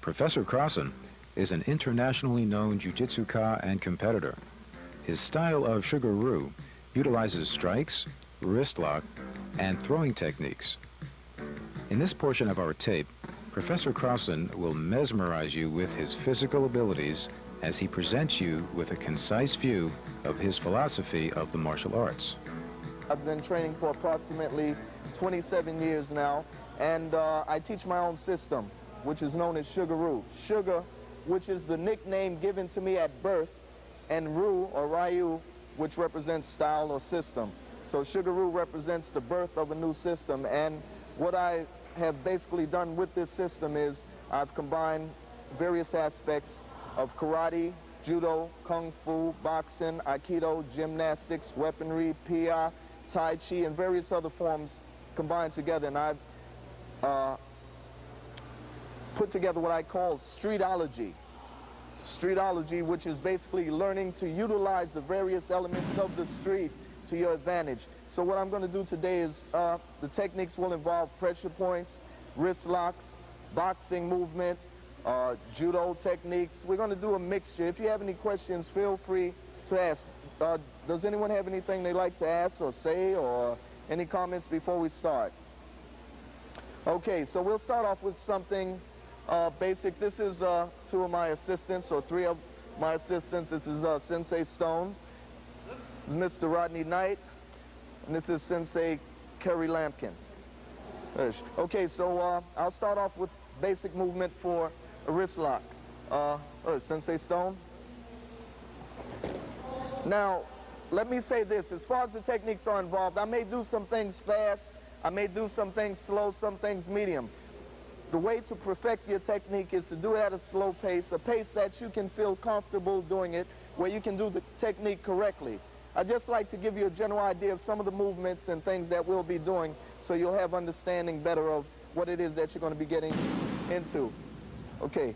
Professor Crosson is an internationally known jiu-jitsu-ka and competitor. His style of sugar-ru utilizes strikes, wrist lock, and throwing techniques. In this portion of our tape, Professor Crosson will mesmerize you with his physical abilities as he presents you with a concise view of his philosophy of the martial arts. I've been training for approximately 27 years now, and I teach my own system, which is known as sugar-ru. Sugar, which is the nickname given to me at birth, and Ru, or Ryu, which represents style or system. So sugar-ru represents the birth of a new system, and what I have basically done with this system is I've combined various aspects of karate, judo, kung fu, boxing, aikido, gymnastics, weaponry, pi, tai chi, and various other forms combined together, and I've put together what I call streetology. Streetology, which is basically learning to utilize the various elements of the street to your advantage. So what I'm going to do today is the techniques will involve pressure points, wrist locks, boxing movement, judo techniques. We're going to do a mixture. If you have any questions, feel free to ask. Does anyone have anything they'd like to ask or say, or any comments before we start? Okay, so we'll start off with something basic. This is two of my assistants, or three of my assistants. This is Sensei Stone. This is Mr. Rodney Knight. And this is Sensei Kerry Lampkin. Okay, so I'll start off with basic movement for a wrist lock. Sensei Stone. Now, let me say this. As far as the techniques are involved, I may do some things fast, I may do some things slow, some things medium. The way to perfect your technique is to do it at a slow pace, a pace that you can feel comfortable doing it, where you can do the technique correctly. I'd just like to give you a general idea of some of the movements and things that we'll be doing, so you'll have understanding better of what it is that you're going to be getting into. Okay,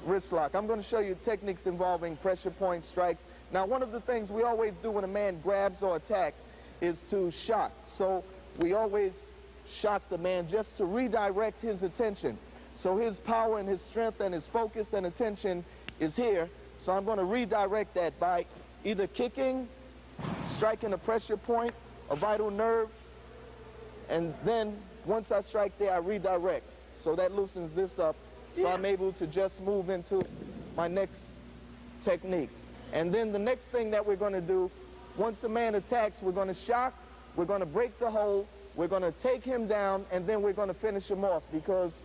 wrist lock. I'm going to show you techniques involving pressure point strikes. Now, one of the things we always do when a man grabs or attacks is to shock. So we always shock the man just to redirect his attention. So his power and his strength and his focus and attention is here. So I'm going to redirect that by either kicking, striking a pressure point, a vital nerve, and then once I strike there, I redirect. So that loosens this up. So I'm able to just move into my next technique. And then the next thing that we're going to do, once a man attacks, we're going to shock, we're going to break the hold, we're going to take him down, and then we're going to finish him off, because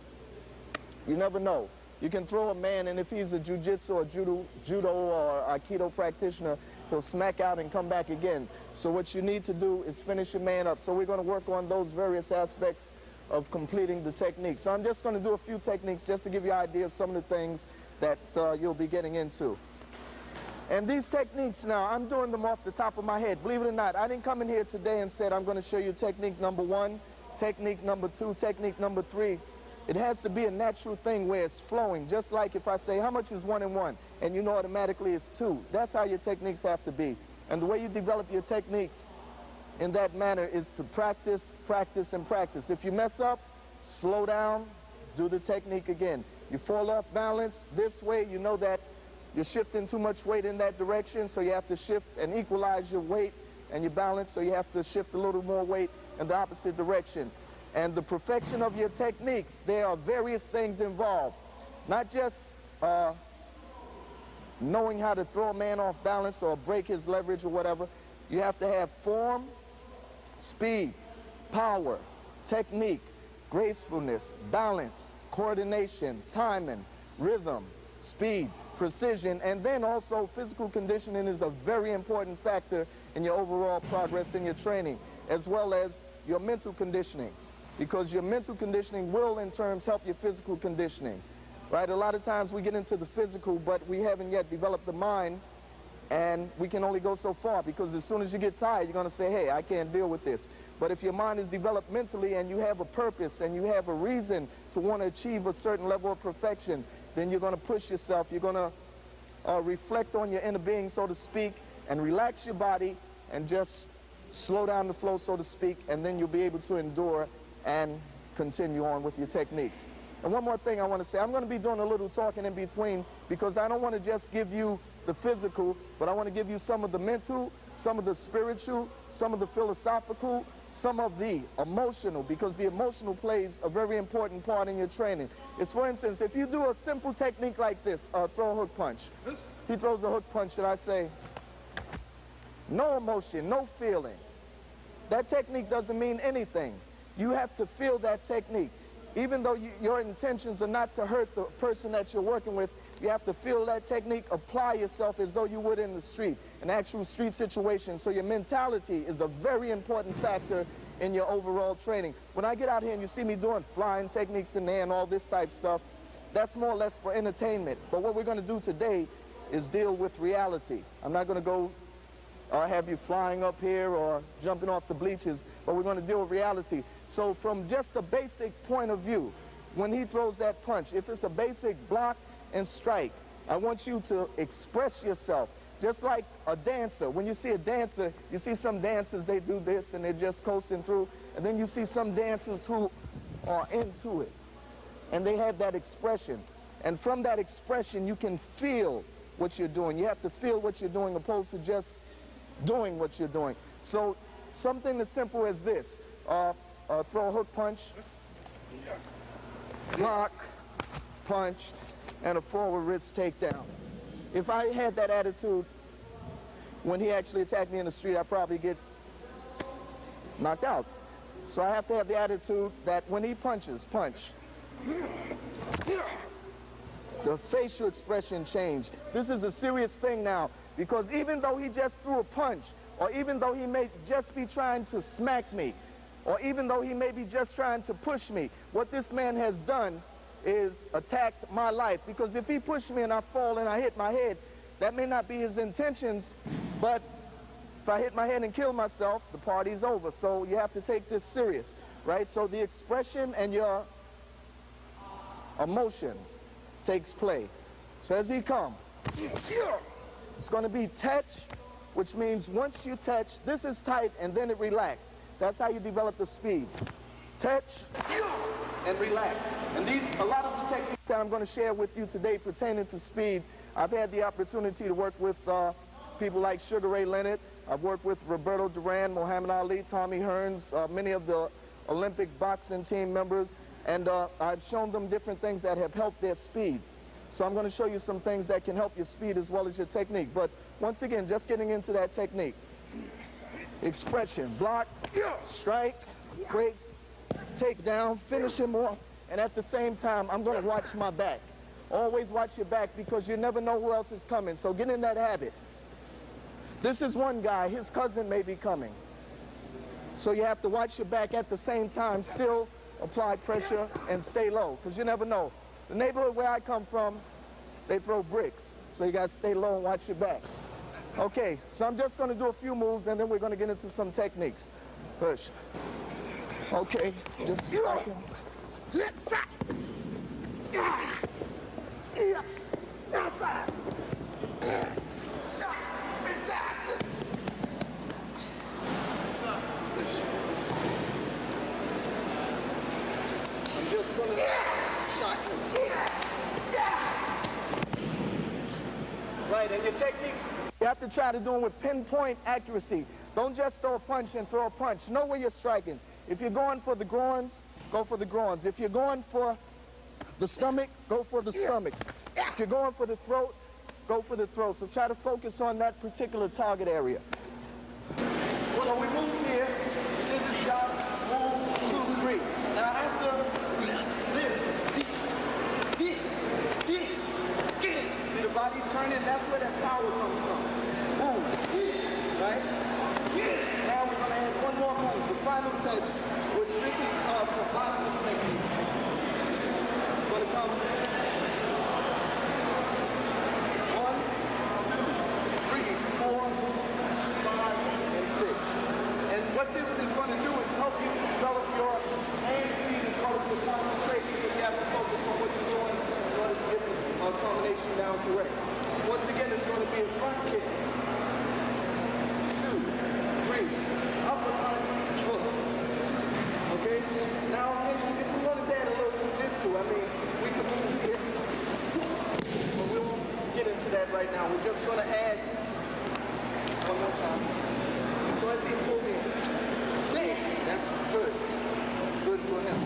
you never know. You can throw a man, and if he's a jiu-jitsu or judo or aikido practitioner, he'll smack out and come back again. So what you need to do is finish a man up. So we're going to work on those various aspects of completing the technique. So I'm just going to do a few techniques just to give you an idea of some of the things that you'll be getting into. And these techniques now, I'm doing them off the top of my head. Believe it or not, I didn't come in here today and said I'm going to show you technique number 1, technique number 2, technique number 3. It has to be a natural thing where it's flowing, just like if I say, how much is 1 and 1? And you know automatically it's 2. That's how your techniques have to be. And the way you develop your techniques in that manner is to practice, practice, and practice. If you mess up, slow down, do the technique again. You fall off balance this way, you know that you're shifting too much weight in that direction, so you have to shift and equalize your weight and your balance, so you have to shift a little more weight in the opposite direction. And the perfection of your techniques, there are various things involved. Not just knowing how to throw a man off balance or break his leverage or whatever. You have to have form, speed, power, technique, gracefulness, balance, coordination, timing, rhythm, speed, precision, and then also physical conditioning is a very important factor in your overall progress in your training, as well as your mental conditioning, because your mental conditioning will in turn help your physical conditioning, right? A lot of times we get into the physical, but we haven't yet developed the mind, and we can only go so far, because as soon as you get tired, you're going to say, hey, I can't deal with this. But if your mind is developed mentally and you have a purpose and you have a reason to want to achieve a certain level of perfection, then you're going to push yourself. You're going to reflect on your inner being, so to speak, and relax your body and just slow down the flow, so to speak, and then you'll be able to endure and continue on with your techniques. And one more thing I want to say, I'm going to be doing a little talking in between because I don't want to just give you the physical, but I want to give you some of the mental, some of the spiritual, some of the philosophical, some of the emotional, because the emotional plays a very important part in your training. It's, for instance, if you do a simple technique like this, throw a hook punch. He throws a hook punch and I say, no emotion, no feeling. That technique doesn't mean anything. You have to feel that technique. Even though your intentions are not to hurt the person that you're working with, you have to feel that technique, apply yourself as though you would in the street, an actual street situation. So your mentality is a very important factor in your overall training. When I get out here and you see me doing flying techniques in there and all this type stuff, that's more or less for entertainment. But what we're going to do today is deal with reality. I'm not going to go or have you flying up here or jumping off the bleachers, but we're going to deal with reality. So from just a basic point of view, when he throws that punch, if it's a basic block and strike, I want you to express yourself. Just like a dancer. When you see a dancer, you see some dancers, they do this and they're just coasting through, and then you see some dancers who are into it, and they have that expression. And from that expression, you can feel what you're doing. You have to feel what you're doing opposed to just doing what you're doing. So something as simple as this, throw a hook punch, block, punch, and a forward wrist takedown. If I had that attitude when he actually attacked me in the street, I'd probably get knocked out. So I have to have the attitude that when he punches, punch. The facial expression changed. This is a serious thing now, because even though he just threw a punch, or even though he may just be trying to smack me, or even though he may be just trying to push me, what this man has done is attacked my life. Because if he pushed me and I fall and I hit my head, that may not be his intentions, but if I hit my head and kill myself, the party's over. So you have to take this serious, right? So the expression and your emotions takes play. So as he comes, it's going to be touch, which means once you touch, this is tight and then it relaxes. That's how you develop the speed. Touch and relax. And a lot of the techniques that I'm going to share with you today pertaining to speed, I've had the opportunity to work with people like Sugar Ray Leonard. I've worked with Roberto Duran, Muhammad Ali, Tommy Hearns, many of the Olympic boxing team members, and I've shown them different things that have helped their speed. So I'm going to show you some things that can help your speed as well as your technique. But once again, just getting into that technique. Expression, block, strike, break, take down, finish him off, and at the same time, I'm going to watch my back. Always watch your back because you never know who else is coming, so get in that habit. This is one guy, his cousin may be coming. So you have to watch your back at the same time, still apply pressure and stay low, because you never know. The neighborhood where I come from, they throw bricks, so you got to stay low and watch your back. Okay, so I'm just going to do a few moves, and then we're going to get into some techniques. Push. Okay, just strike him. I'm just going to shock him. Right, and your techniques, you have to try to do them with pinpoint accuracy. Don't just throw a punch and throw a punch. Know where you're striking. If you're going for the groins, go for the groins. If you're going for the stomach, go for the stomach. If you're going for the throat, go for the throat. So try to focus on that particular target area. So we move here, we did this shot, 1, 2, 3. Now after this, see the body turning, that's where that power comes from. Boom, right? Now we're going to add one more move, the final touch, which this is for boxing techniques. It's going to come 1, 2, 3, 4, 5, and 6. And what this is going to do is help you to develop your hand speed as well as your concentration, because you have to focus on what you're doing in order to get the combination down correct. Once again, it's going to be a front kick. 2, 3, uppercut, hook. Okay? Now, if we wanted to add a little jiu-jitsu, I mean, as he pulled me in. Bang! That's good. Good for him.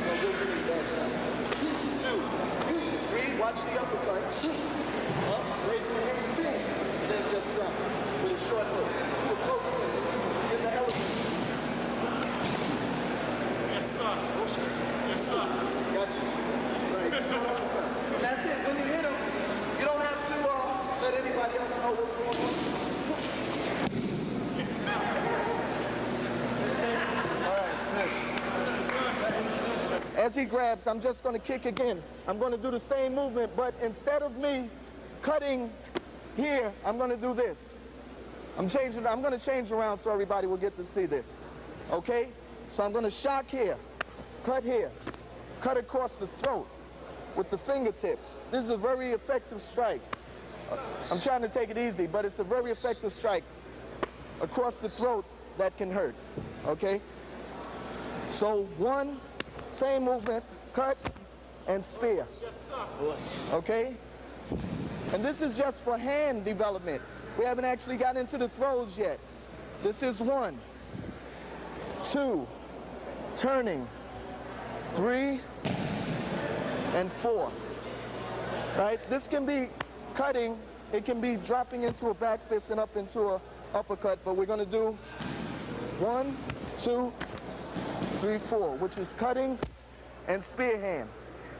No, good for me. Two, three, watch the uppercut. Up, raising the hip, bang! And then just drop with a short hook. Do a close hook. Get the elephant. Yes, sir. Yes, sir. Got you. Right. And that's it. When you hit him, you don't have to let anybody else know what's going on. Yes, sir. All right, finish. As he grabs, I'm just going to kick again. I'm going to do the same movement, but instead of me cutting here, I'm going to do this. I'm going to change around so everybody will get to see this. Okay? So I'm going to shock here, cut across the throat with the fingertips. This is a very effective strike. I'm trying to take it easy, but it's a very effective strike across the throat that can hurt. Okay? So one, same movement, cut and spear. Okay? And this is just for hand development. We haven't actually got into the throws yet. This is 1, 2, turning, 3, and 4. Right? This can be cutting. It can be dropping into a back fist and up into a uppercut, but we're going to do 1, 2, 3, 4, which is cutting and spear hand.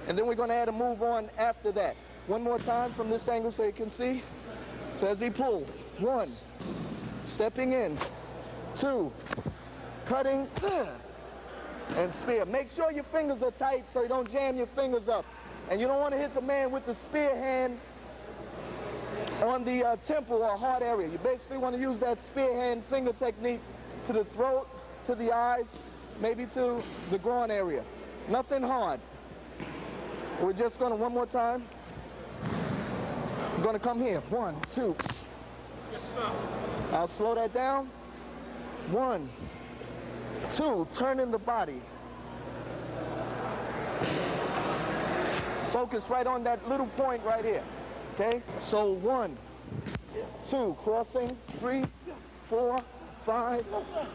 And then we're going to add a move on after that. One more time from this angle so you can see. So as he pulls, 1, stepping in, 2, cutting, and spear. Make sure your fingers are tight so you don't jam your fingers up. And you don't want to hit the man with the spear hand on the temple or heart area. You basically want to use that spear hand finger technique to the throat, to the eyes, maybe to the groin area. Nothing hard. We're just going to, one more time. We're going to come here. 1, 2. Yes, sir. I'll slow that down. 1, 2, turning the body. Focus right on that little point right here. Okay? So 1, 2, crossing, 3, 4, 5,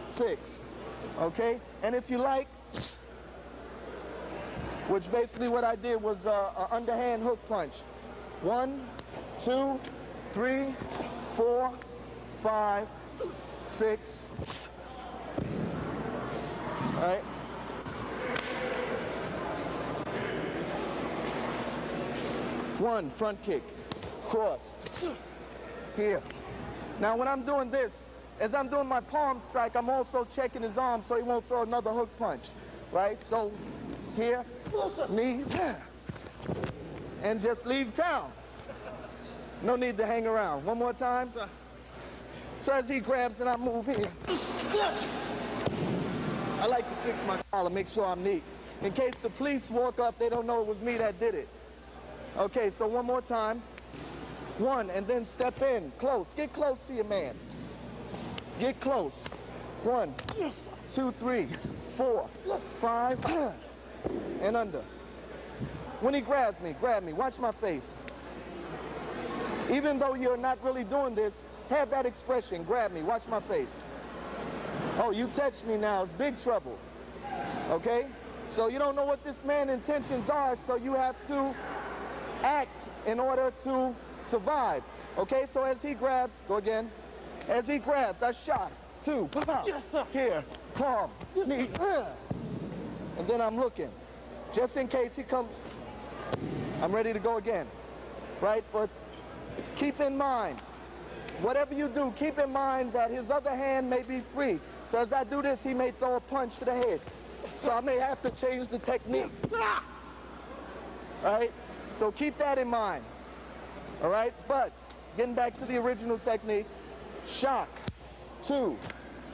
6. Okay? And if you like, which basically what I did was an underhand hook punch. 1, 2, 3, 4, 5, 6. All right? One, front kick, cross, here. Now when I'm doing this, as I'm doing my palm strike, I'm also checking his arm so he won't throw another hook punch, right? So here, knee, and just leave town. No need to hang around. One more time. So as he grabs and I move here. I like to fix my collar, make sure I'm neat. In case the police walk up, they don't know it was me that did it. Okay, so one more time. 1, and then step in, close. Get close to your man. Get close. 1, 2, 3, 4, 5, and under. When he grabs me, grab me. Watch my face. Even though you're not really doing this, have that expression. Grab me. Watch my face. Oh, you touched me now. It's big trouble. Okay? So you don't know what this man's intentions are, so you have to act in order to survive. Okay? So as he grabs, go again. As he grabs, I shot. 2, Yes, sir. here, palm, knee, and then I'm looking. Just in case he comes, I'm ready to go again. Right? But keep in mind, whatever you do, keep in mind that his other hand may be free. So as I do this, he may throw a punch to the head. So I may have to change the technique. Right? So keep that in mind. All right? But getting back to the original technique, shock, 2,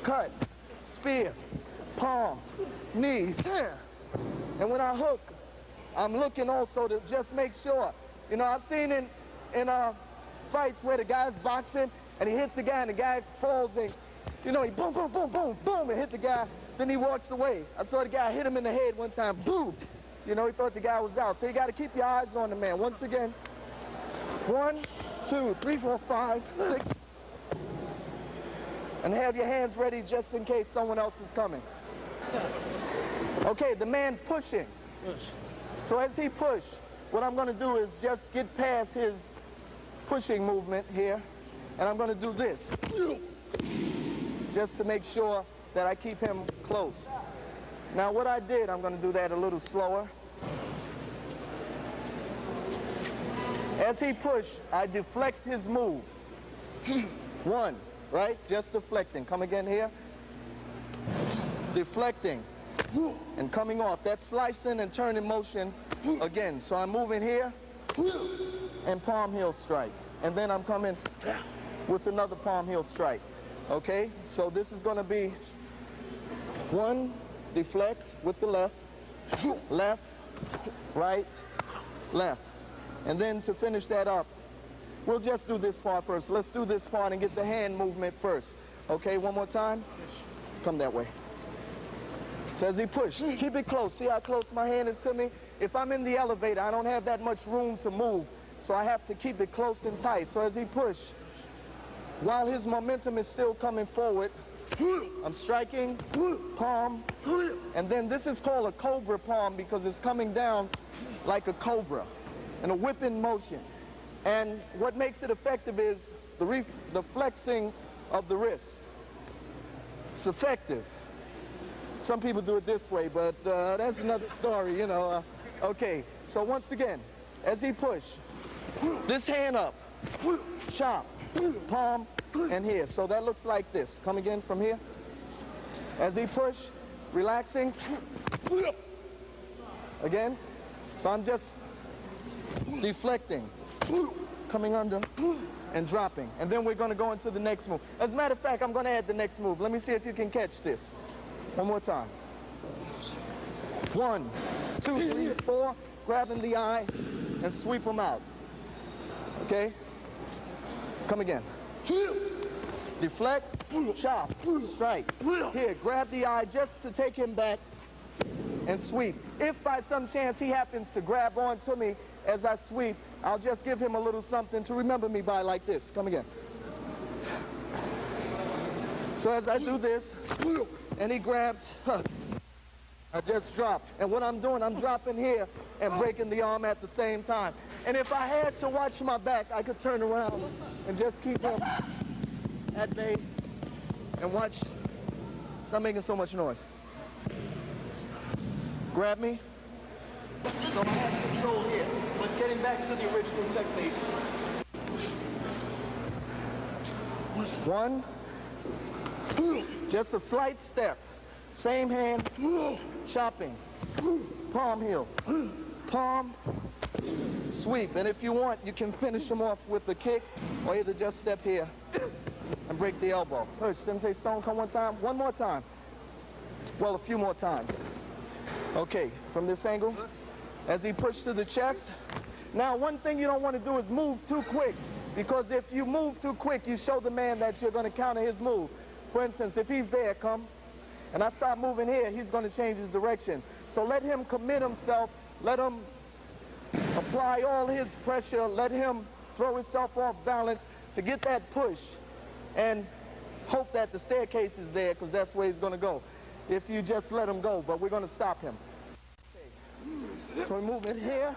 cut, spear, palm, knee. And when I hook, I'm looking also to just make sure. You know, I've seen in fights where the guy's boxing and he hits the guy and the guy falls and, you know, he boom, boom, boom, boom, boom, and hit the guy. Then he walks away. I saw the guy hit him in the head one time, boom. You know, he thought the guy was out. So you got to keep your eyes on the man. Once again, 1, 2, 3, 4, 5, 6. And have your hands ready just in case someone else is coming. Okay, the man pushing. So as he push, what I'm going to do is just get past his pushing movement here, and I'm going to do this, just to make sure that I keep him close. Now what I did, I'm going to do that a little slower. As he pushed, I deflect his move. One, right? Just deflecting. Come again here. Deflecting and coming off. That slicing and turning motion again. So I'm moving here and palm heel strike. And then I'm coming with another palm heel strike. Okay? So this is going to be one, deflect with the left, left, right, left. And then to finish that up, we'll just do this part first. Let's do this part and get the hand movement first. Okay, one more time. Come that way. So as he push, keep it close. See how close my hand is to me? If I'm in the elevator, I don't have that much room to move, so I have to keep it close and tight. So as he push, while his momentum is still coming forward, I'm striking, palm, and then this is called a cobra palm because it's coming down like a cobra in a whipping motion. And what makes it effective is the flexing of the wrist. It's effective. Some people do it this way, but that's another story, you know. Okay, so once again, as he push, this hand up, chop, palm, and here. So that looks like this. Come again from here. As he push, relaxing. Again. So I'm just deflecting, coming under, and dropping. And then we're going to go into the next move. As a matter of fact, I'm going to add the next move. Let me see if you can catch this. One more time. 1, 2, 3, 4. Grabbing the eye and sweep them out. Okay? Come again. Deflect, chop, strike. Here, grab the eye just to take him back and sweep. If by some chance he happens to grab onto me as I sweep, I'll just give him a little something to remember me by, like this. Come again. So as I do this, and he grabs, I just drop. And what I'm doing, I'm dropping here and breaking the arm at the same time. And if I had to watch my back, I could turn around and just keep him at bay and watch. Stop making so much noise. Grab me. So I have control here. But getting back to the original technique. 1, just a slight step. Same hand, chopping, palm heel, palm, sweep. And if you want, you can finish them off with a kick or either just step here and break the elbow. Push, Sensei Stone, come one time. One more time. Well, a few more times. Okay, from this angle, as he pushed to the chest. Now, one thing you don't want to do is move too quick, because if you move too quick, you show the man that you're going to counter his move. For instance, if he's there, come, and I start moving here, he's going to change his direction. So let him commit himself, let him apply all his pressure, let him throw himself off balance to get that push, and hope that the staircase is there, because that's where he's going to go if you just let him go. But we're going to stop him. Okay. So we're moving here.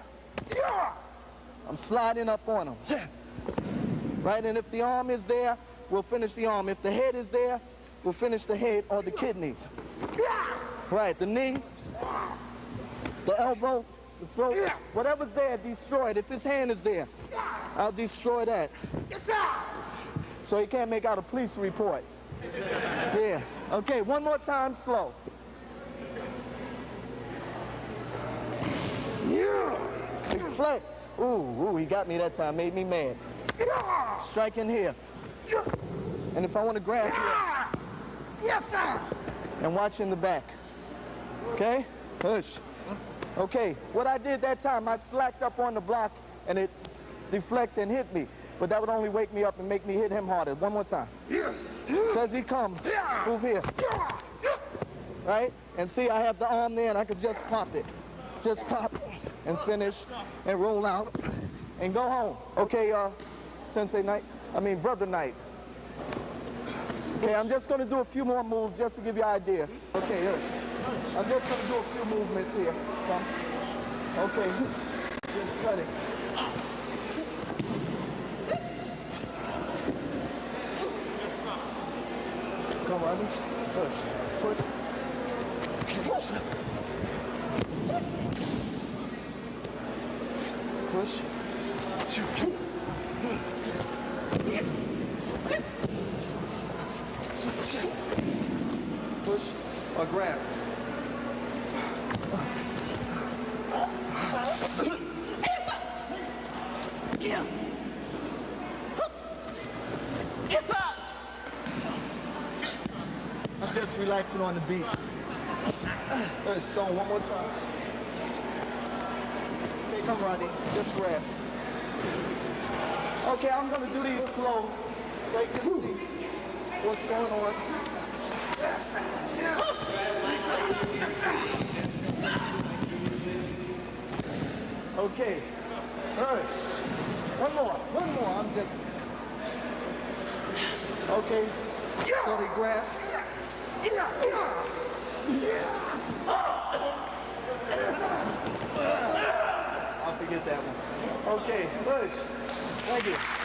I'm sliding up on him. Right, and if the arm is there, we'll finish the arm. If the head is there, we'll finish the head or the kidneys. Right, the knee, the elbow, the throat, whatever's there, destroy it. If his hand is there, I'll destroy that. So he can't make out a police report. Yeah. Okay, one more time, slow. Deflect. Ooh, he got me that time, made me mad. Striking here. And if I want to grab here. Yes, sir. And watch in the back. Okay? Push. Okay, what I did that time, I slacked up on the block and it deflected and hit me. But that would only wake me up and make me hit him harder. One more time. Yes. Says he come. Move here. Right? And see, I have the arm there and I could just pop it. Just pop and finish and roll out and go home. Okay, Sensei Knight. Brother Knight. Okay, I'm just going to do a few more moves just to give you an idea. Okay, yes. I'm just going to do a few movements here. Come. Okay, just cut it. Come, Rodney. Push. Push. Push. Push. Push or grab. Yeah. It's up. I'm just relaxing on the beach. Stone, one more time. Okay, come, Rodney. Just grab. Okay, I'm gonna do these slow so you can see what's going on. Okay. One more. I'm just. Okay. So they grab. I'll forget that one. Okay, push. Thank you.